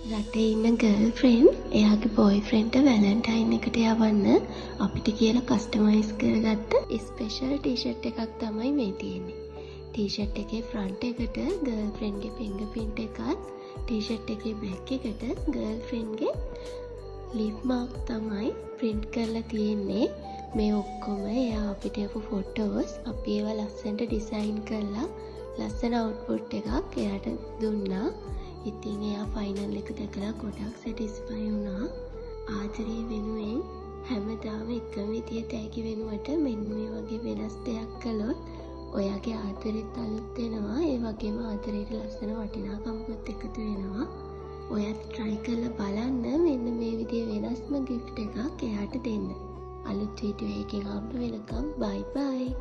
රටේ ඉන්න ගර්ල්ෆ්‍රෙන්ඩ් එයාගේ බොයිෆ්‍රෙන්ඩ්ට වැලන්ටයින් එකට යවන්න අපිට කියලා කස්ටමයිස් කරගත්ත ස්පෙෂල් ටී-ෂර්ට් එකක් තමයි මේ තියෙන්නේ. ටී-ෂර්ට් එකේ ෆ්‍රන්ට් එකට ගර්ල්ෆ්‍රෙන්ඩ්ගේ ෆින්ගර් ප්‍රින්ට් එකත්, ටී-ෂර්ට් එකේ බෑක් එකට ගර්ල්ෆ්‍රෙන්ඩ්ගේ ලිප් මාක් තමයි ප්‍රින්ට් කරලා තියෙන්නේ. මේ ඔක්කොම එයා අපිට යපු ෆොටෝස් අපි ඒවා ලස්සනට ඩිසයින් කරලා ලස්සන අවුට්පුට් එකක් එයාට දුන්නා. ඉතින් එයා ෆයිනල් එක දැකලා ගොඩක් සැටිස්ෆයි වුණා. ආදරේ වෙනුවෙන් හැමදාම එකම විදියට ඇගි වෙනුවට මෙන්න මේ වගේ වෙනස් දෙයක් කළොත් ඔයාගේ ආදරෙත් අලුත් වෙනවා. ඒ වගේම ආදරේට ලස්සන වටිනාකමකුත් එකතු වෙනවා. ඔයත් try කරලා බලන්න මෙන්න මේ විදිහේ වෙනස්ම gift එකක් එයාට දෙන්න. අලුත් වීඩියෝ එකකින් හම්බ වෙනකම් bye bye.